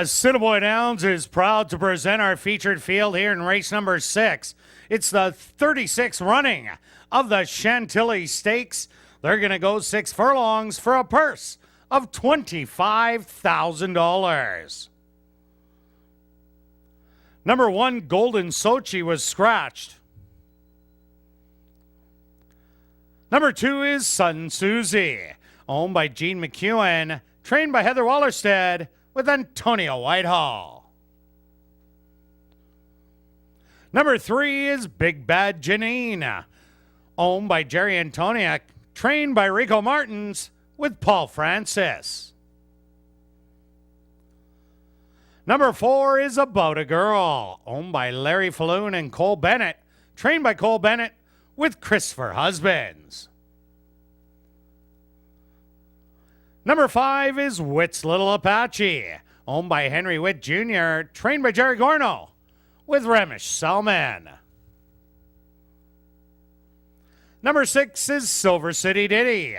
Assiniboia Downs is proud to present our featured field here in race number 6. It's the 36th running of the Chantilly Stakes. They're going to go 6 furlongs for a purse of $25,000. Number 1, Golden Sochi, was scratched. Number 2 is Sun Susie, owned by Gene McEwen, trained by Heather Wallerstead with Antonio Whitehall. Number 3 is Big Bad Janine, owned by Jerry Antoniak, trained by Rico Martins with Paul Francis. Number 4 is About a Girl, owned by Larry Falloon and Cole Bennett, trained by Cole Bennett with Christopher Husbands. Number 5 is Witt's Little Apache, owned by Henry Witt Jr., trained by Jerry Gorno with Ramesh Salman. Number 6 is Silver City Diddy,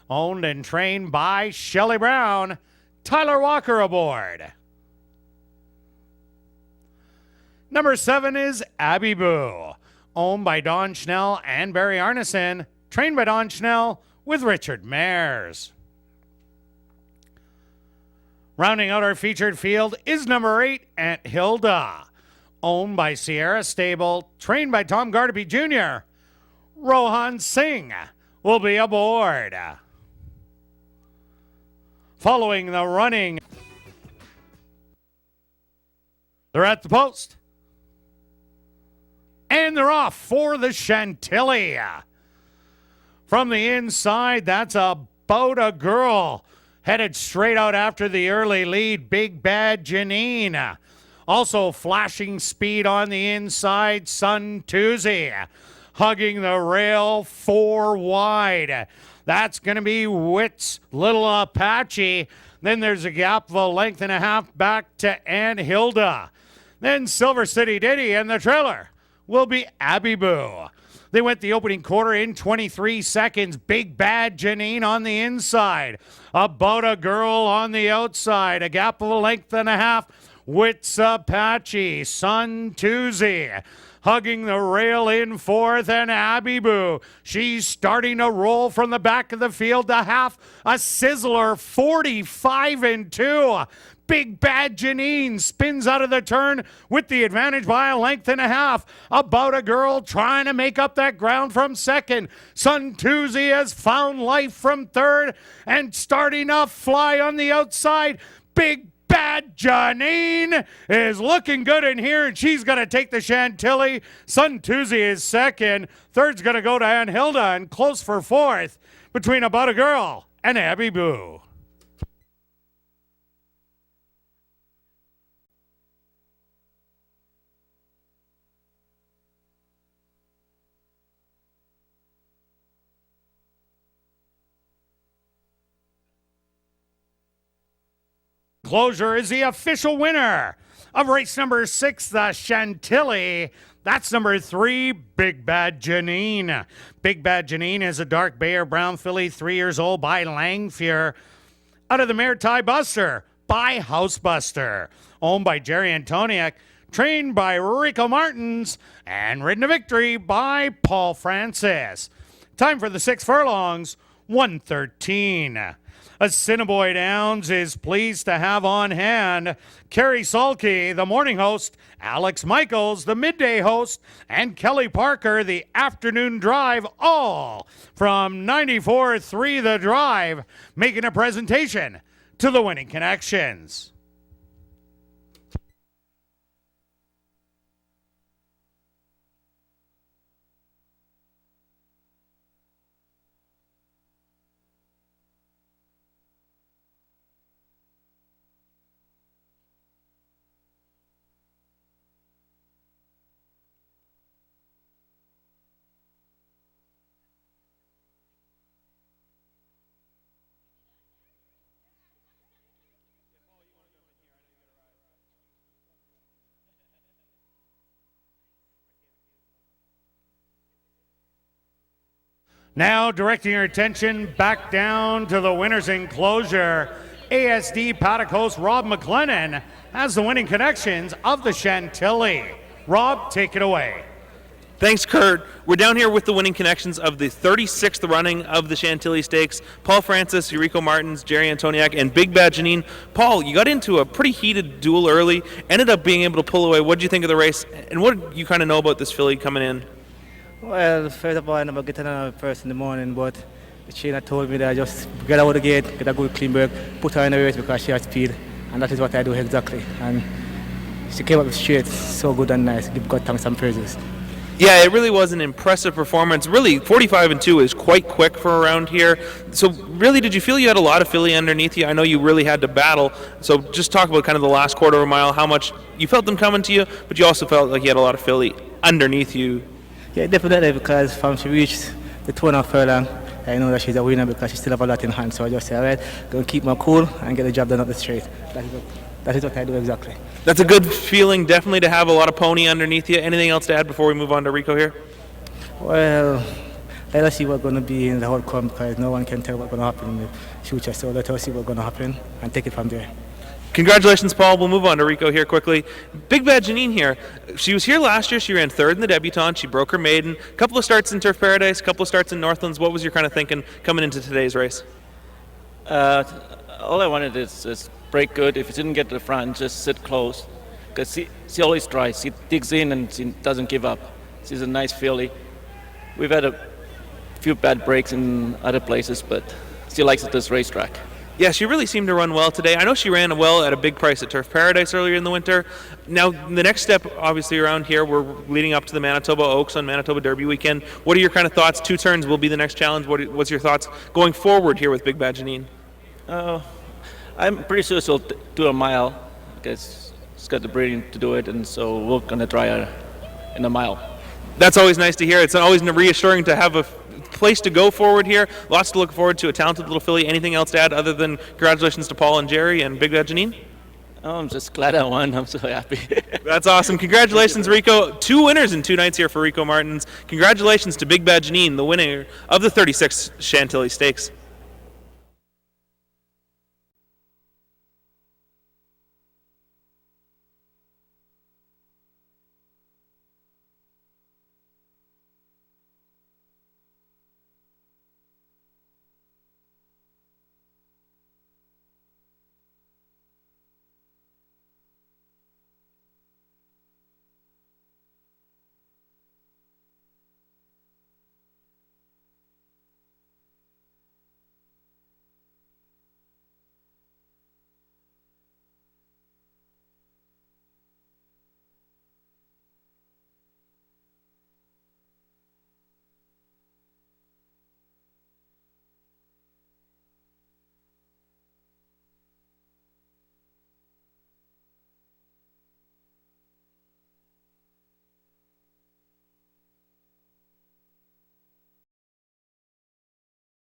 owned and trained by Shelley Brown, Tyler Walker aboard. Number 7 is Abby Boo, owned by Don Schnell and Barry Arneson, trained by Don Schnell with Richard Mayers. Rounding out our featured field is number 8, Aunt Hilda, owned by Sierra Stable, trained by Tom Gardaby Jr. Rohan Singh will be aboard. Following the running, they're at the post. And they're off for the Chantilly. From the inside, that's About a Girl, headed straight out after the early lead, Big Bad Janine. Also flashing speed on the inside, Sun Tuesday, hugging the rail 4 wide. That's going to be Witt's Little Apache. Then there's a gap of a length and a half back to Aunt Hilda. Then Silver City Diddy and the trailer will be Abby Boo. They went the opening quarter in 23 seconds. Big Bad Janine on the inside. About a Girl on the outside. A gap of a length and a half. Witt's Apache. Sun Tuesday hugging the rail in 4th, and Abby Boo, she's starting to roll from the back of the field to half. A sizzler, 45-2. Big Bad Janine spins out of the turn with the advantage by a length and a half. About a Girl trying to make up that ground from second. Sun Tuesday has found life from third and starting to fly on the outside. Big Bad Janine is looking good in here, and she's going to take the Chantilly. Sun Tuesday is second. Third's going to go to Aunt Hilda, and close for 4th between About a Girl and Abby Boo. Closure is the official winner of race number 6, the Chantilly. That's number 3, Big Bad Janine. Big Bad Janine is a dark bay or brown filly, 3 years old, by Langfear. Out of the mare Ty Buster by Housebuster. Owned by Jerry Antoniak, trained by Rico Martins, and ridden to victory by Paul Francis. Time for the 6 furlongs, 1:13. Assiniboia Downs is pleased to have on hand Carrie Salke, the morning host, Alex Michaels, the midday host, and Kelly Parker, the afternoon drive, all from 94.3 The Drive, making a presentation to the Winning Connections. Now directing your attention back down to the winner's enclosure. ASD paddock host Rob McLennan has the winning connections of the Chantilly. Rob, take it away. Thanks, Kurt. We're down here with the winning connections of the 36th running of the Chantilly Stakes. Paul Francis, Eurico Martins, Jerry Antoniak, and Big Bad Janine. Paul, you got into a pretty heated duel early, ended up being able to pull away. What did you think of the race, and what did you kind of know about this filly coming in? Well, first of all, I never get another first in the morning, but the trainer told me that I just get out of the gate, get a good clean break, put her in the race because she has speed, and that is what I do exactly. And she came up straight, so good and nice. Give God thanks and praises. Yeah, it really was an impressive performance. Really, 45-2 is quite quick for around here. So really, did you feel you had a lot of filly underneath you? I know you really had to battle. So just talk about kind of the last quarter of a mile, how much you felt them coming to you, but you also felt like you had a lot of filly underneath you. Yeah, definitely, because from she reached the 2.5 furlong, I know that she's a winner because she still have a lot in hand. So I just say, all right, going to keep my cool and get the job done up the straight. That is what I do exactly. That's a good feeling, definitely, to have a lot of pony underneath you. Anything else to add before we move on to Rico here? Well, let us see what's going to be in the outcome because no one can tell what's going to happen in the future. So let us see what's going to happen and take it from there. Congratulations, Paul. We'll move on to Rico here quickly. Big Bad Janine here. She was here last year. She ran third in the debutante. She broke her maiden. A couple of starts in Turf Paradise, a couple of starts in Northlands. What was your kind of thinking coming into today's race? All I wanted is break good. If you didn't get to the front, just sit close. Because she always tries. She digs in and she doesn't give up. She's a nice filly. We've had a few bad breaks in other places, but she likes it this racetrack. Yeah, she really seemed to run well today. I know she ran well at a big price at Turf Paradise earlier in the winter. Now, the next step, obviously, around here, we're leading up to the Manitoba Oaks on Manitoba Derby weekend. What are your kind of thoughts? 2 turns will be the next challenge. What's your thoughts going forward here with Big Bad Janine? I'm pretty sure she'll do a mile because she's got the breeding to do it, and so we're going to try her in a mile. That's always nice to hear. It's always reassuring to have a place to go forward here. Lots to look forward to. A talented little filly. Anything else to add other than congratulations to Paul and Jerry and Big Bad Janine? Oh, I'm just glad I won. I'm so happy. That's awesome. Congratulations, Rico. 2 winners in 2 nights here for Rico Martins. Congratulations to Big Bad Janine, the winner of the 36th Chantilly Stakes.